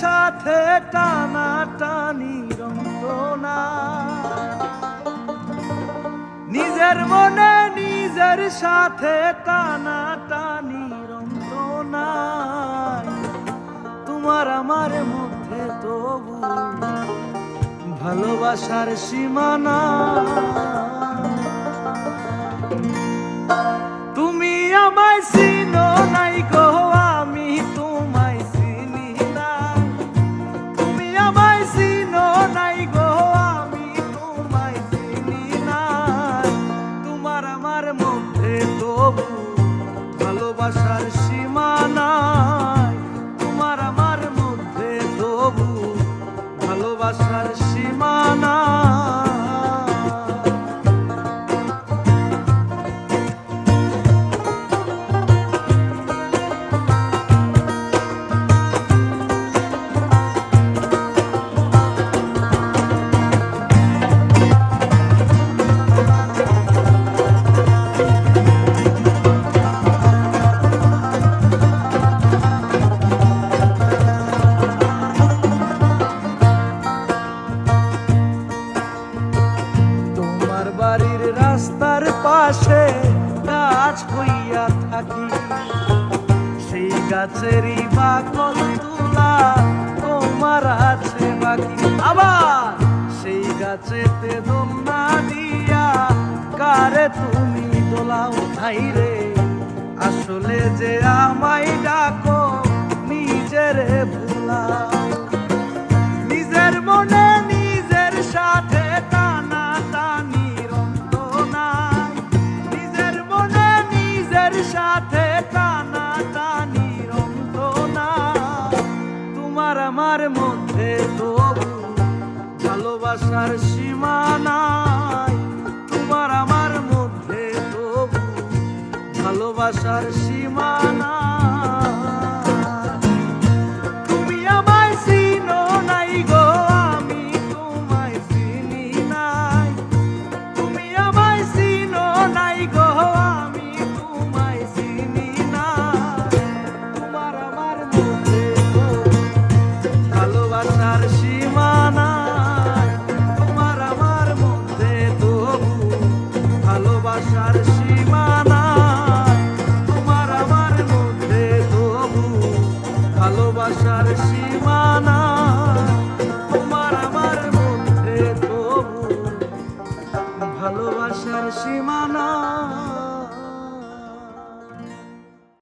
সাথে টানা টানি রন্তনা, নিজের মনে নিজের সাথে টানা টানি রন্তনা, তোমার আমার মধ্যে তবু ভালোবাসার সীমানা। তুমি আমায় চিনো নাই গো, আমি তোমায় চিনি না। তুমি আমায় চিনো নাই গো, আমি তোমায় চিনি না। তোমার আমার মধ্যে তবু ভালোবাসার সীমানা, তোমার আমার মধ্যে তবু ভালোবাসার সীমানা। বাড়ির রাস্তার পাশে গাছ হইয়া থাকি, সেই গাছেরই বাকল তুলা তোমার আছে বাকি। আবার সেই গাছেতে দোলনা দিয়া কারে তুমি দোলাও নাই রে, আসলে যে আমায় ডাকো নিজেরে ভুলাও। নিজের মনে নিজের সাথে টানা টানি সাথে টানা টানি রন্তনা, তোমার আমার মধ্যে তবু ভালোবাসার সীমানাই, তোমার আমার মধ্যে তবু ভালোবাসার সীমানা।